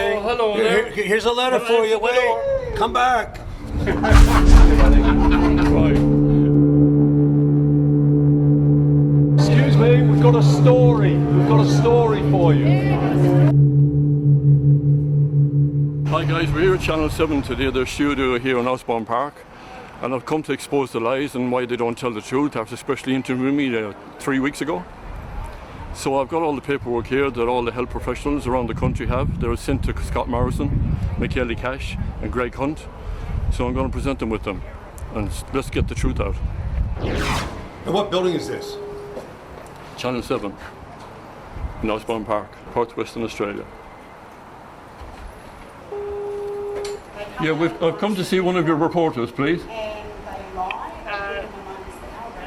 morning. Hello there. Here's a letter for you. Wait, come back. Right. Excuse me, we've got a story. We've got a story for you. Hi guys, we're here at Channel 7 today, their studio here in Osborne Park, and I've come to expose the lies and why they don't tell the truth after especially interviewing me 3 weeks ago. So I've got all the paperwork here that all the health professionals around the country have. They were sent to Scott Morrison, Michaeli Cash and Greg Hunt. So I'm going to present them with them and let's get the truth out. And what building is this? Channel 7 in Osborne Park, Perth, Western Australia. Yeah, I've come to see one of your reporters, please.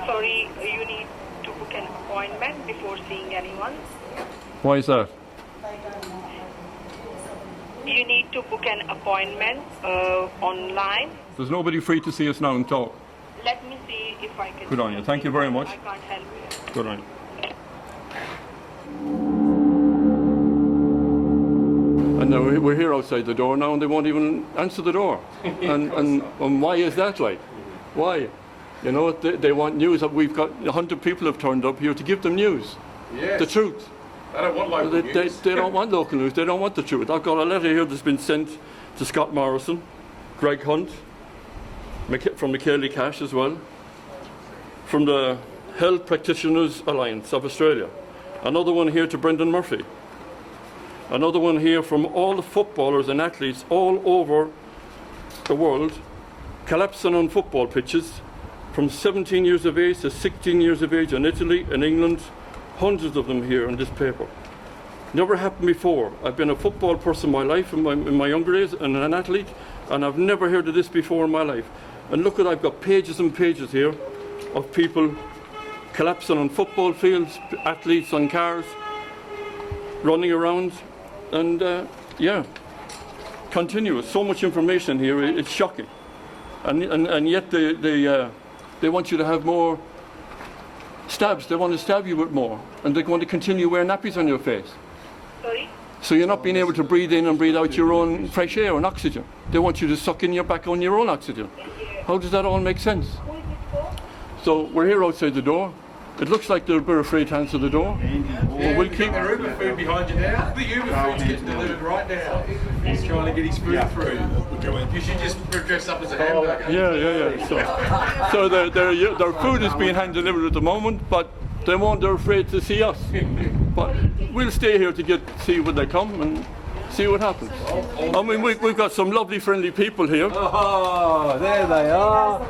Sorry, you need to book an appointment before seeing anyone. Why is that? You need to book an appointment online. There's nobody free to see us now and talk. Let me see if I can. Good on you. Thank you very much. I can't help you. Good on you. And now we're here outside the door now and they won't even answer the door. and why is that like? Why? You know, they want news. We've got 100 people have turned up here to give them news. Yes. The truth. They don't want local news. They don't want local news. They don't want the truth. I've got a letter here that's been sent to Scott Morrison, Greg Hunt, from Michaeli Cash as well, from the Health Practitioners Alliance of Australia. Another one here to Brendan Murphy. Another one here from all the footballers and athletes all over the world collapsing on football pitches from 17 years of age to 16 years of age in Italy and England. Hundreds of them here in this paper. Never happened before. I've been a football person in my life, in my younger days, and an athlete, and I've never heard of this before in my life. And look, I've got pages and pages here of people collapsing on football fields, athletes on cars, running around, and yeah, continuous. So much information here, it's shocking. And yet they want you to have more stabs. They want to stab you with more, and they want to continue wearing nappies on your face. Sorry? So you're not being able to breathe in and breathe out your own fresh air and oxygen. They want you to suck in your back on your own oxygen. How does that all make sense? Who is it for? So we're here outside the door. It looks like they're a bit afraid to answer the door. Well, we'll keep. Their Uber food behind you now. The Uber food's getting delivered right now. He's trying to get his food through. You should just dress up as a hamburger. Yeah. So their food is being hand delivered at the moment, but they're afraid to see us. But we'll stay here to see when they come and see what happens. I mean, we've got some lovely, friendly people here. Oh, there they are.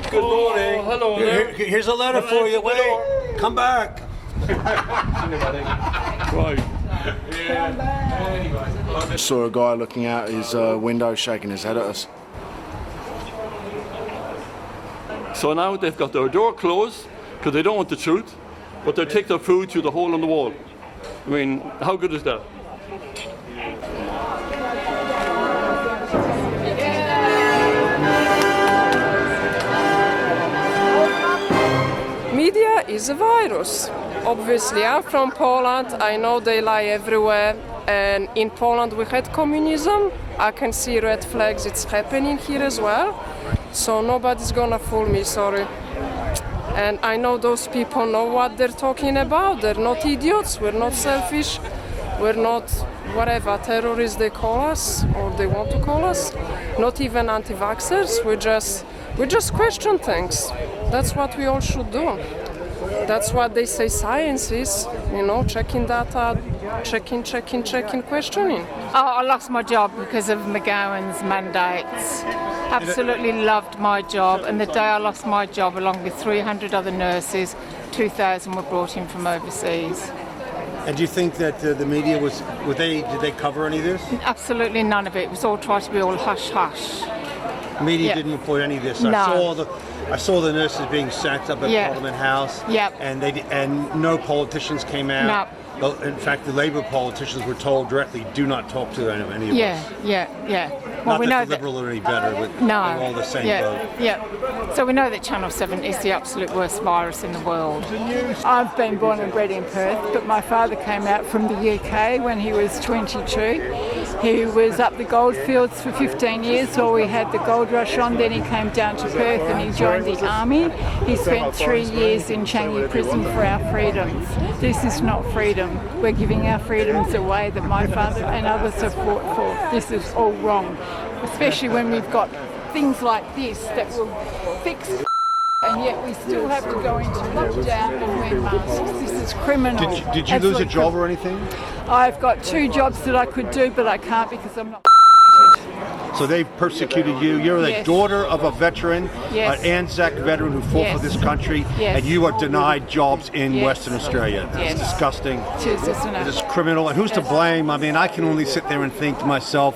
Good morning. Hello there. Here's a letter for you. Wait, come back. Right. I saw a guy looking out his window shaking his head at us. So now they've got their door closed because they don't want the truth, but they take their food through the hole in the wall. I mean, how good is that? Media is a virus. Obviously, I'm from Poland. I know they lie everywhere. And in Poland, we had communism. I can see red flags. It's happening here as well. So nobody's gonna fool me, sorry. And I know those people know what they're talking about. They're not idiots. We're not selfish. We're not whatever terrorists they call us or they want to call us. Not even anti-vaxxers. We just question things. That's what we all should do. That's what they say science is, checking data, checking, questioning. Oh, I lost my job because of McGowan's mandates. Absolutely loved my job, and the day I lost my job, along with 300 other nurses, 2,000 were brought in from overseas. And do you think that the media did they cover any of this? Absolutely none of it. It was all tried to be all hush-hush. Media didn't report any of this. No. I saw the nurses being sacked up at Parliament House. Yep. And no politicians came out. No. Well, in fact, the Labour politicians were told directly, do not talk to any of us. Yeah. Well, Not we that know the Liberal are any better, but no, they're all the same boat. Yeah. So we know that Channel 7 is the absolute worst virus in the world. I've been born and bred in Perth, but my father came out from the UK when he was 22. He was up the goldfields for 15 years while we had the gold rush on. Then he came down to Perth and he joined the army. He spent 3 years in Changi Prison for our freedoms. This is not freedom. We're giving our freedoms away that my father and others have fought for. This is all wrong, especially when we've got things like this that will fix and yet we still have to go into lockdown and wear masks. This is criminal. Did you lose a job or anything? I've got 2 jobs that I could do, but I can't because I'm not. So they've persecuted you. You're the Yes. daughter of a veteran, Yes. an ANZAC veteran who fought Yes. for this country, Yes. and you are denied jobs in Yes. Western Australia. Yes. It's disgusting. It is, isn't it? It's criminal. And who's to blame? I mean, I can only sit there and think to myself,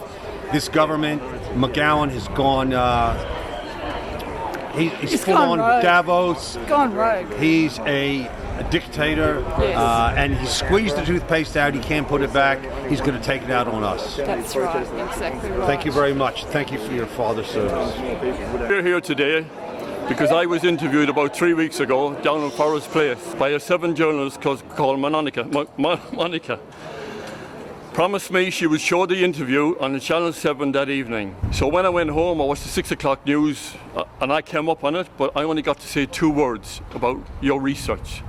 this government, McGowan has gone, he's It's full gone on rogue. Davos. Gone rogue. He's a dictator, Yes. and he squeezed the toothpaste out. He can't put it back. He's going to take it out on us. That's right, exactly right. Thank you very much. Thank you for your father's service. We're here today because I was interviewed about 3 weeks ago down in Forest Place by a 7 journalist called Monica. Promised me she would show the interview on Channel 7 that evening. So when I went home, I watched the 6 o'clock news and I came up on it, but I only got to say 2 words about your research.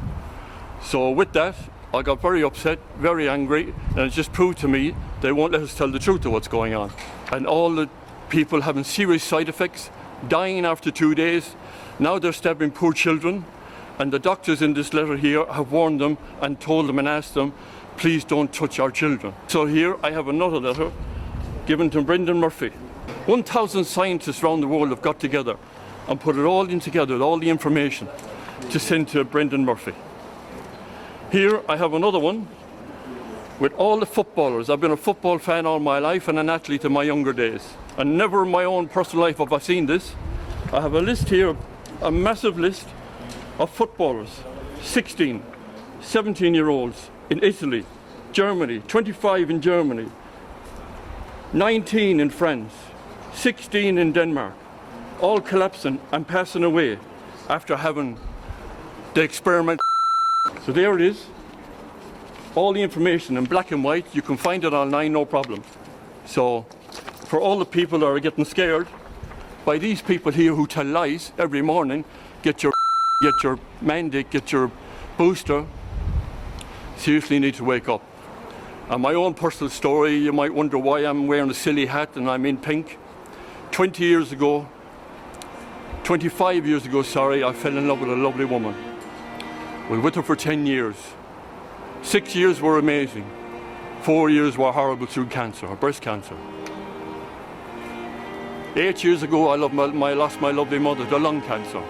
So with that, I got very upset, very angry, and it just proved to me they won't let us tell the truth of what's going on. And all the people having serious side effects, dying after 2 days, now they're stabbing poor children, and the doctors in this letter here have warned them and told them and asked them, please don't touch our children. So here I have another letter given to Brendan Murphy. 1,000 scientists around the world have got together and put it all in together, all the information, to send to Brendan Murphy. Here I have another one with all the footballers. I've been a football fan all my life and an athlete in my younger days. And never in my own personal life have I seen this. I have a list here, a massive list of footballers, 16, 17-year-olds in Italy, Germany, 25 in Germany, 19 in France, 16 in Denmark, all collapsing and passing away after having the experiment. So there it is, all the information in black and white. You can find it online, no problem. So for all the people that are getting scared by these people here who tell lies every morning, get your mandate, get your booster, seriously need to wake up. And my own personal story, you might wonder why I'm wearing a silly hat and I'm in pink. 25 years ago, I fell in love with a lovely woman. We were with her for 10 years. 6 years were amazing. 4 years were horrible through cancer, breast cancer. 8 years ago, I lost my lovely mother to lung cancer.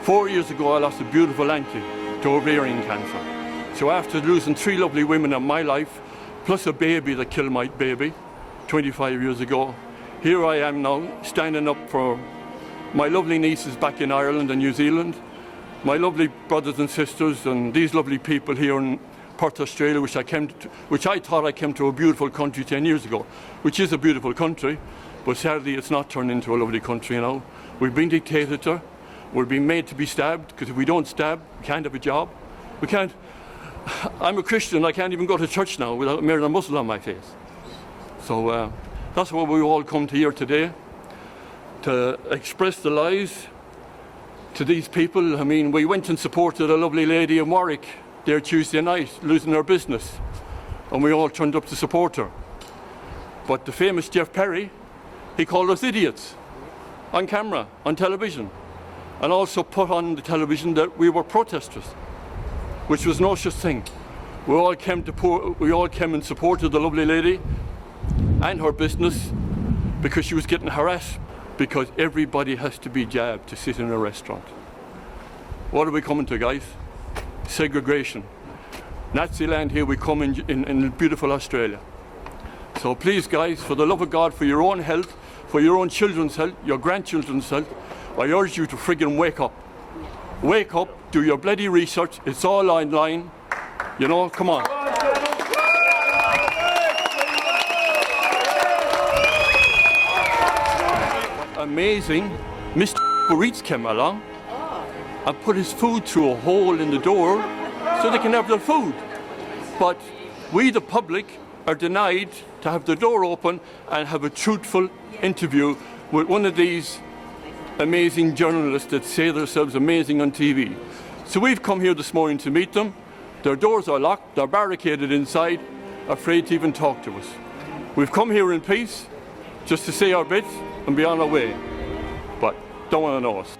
4 years ago, I lost a beautiful auntie to ovarian cancer. So after losing 3 lovely women in my life, plus a baby that killed my baby 25 years ago, here I am now standing up for my lovely nieces back in Ireland and New Zealand, my lovely brothers and sisters and these lovely people here in Perth, Australia, which I thought I came to a beautiful country 10 years ago, which is a beautiful country, but sadly it's not turned into a lovely country now. We've been dictated to. We're being made to be stabbed, because if we don't stab, we can't have a job. We can't. I'm a Christian, I can't even go to church now without wearing a muzzle on my face. So that's why we all come to here today, to express the lies to these people. I mean, we went and supported a lovely lady in Warwick there Tuesday night, losing her business, and we all turned up to support her. But the famous Jeff Perry, he called us idiots on camera, on television, and also put on the television that we were protesters, which was no such thing. We all came and supported the lovely lady and her business because she was getting harassed, because everybody has to be jabbed to sit in a restaurant. What are we coming to, guys? Segregation. Nazi land, here we come in beautiful Australia. So please, guys, for the love of God, for your own health, for your own children's health, your grandchildren's health, I urge you to friggin' wake up. Wake up, do your bloody research, it's all online. You know, come on. Amazing. Mr. Burits came along and put his food through a hole in the door so they can have their food. But we, the public, are denied to have the door open and have a truthful interview with one of these amazing journalists that say themselves amazing on TV. So we've come here this morning to meet them. Their doors are locked, they're barricaded inside, afraid to even talk to us. We've come here in peace, just to say our bit and be on our way. But don't want to know us.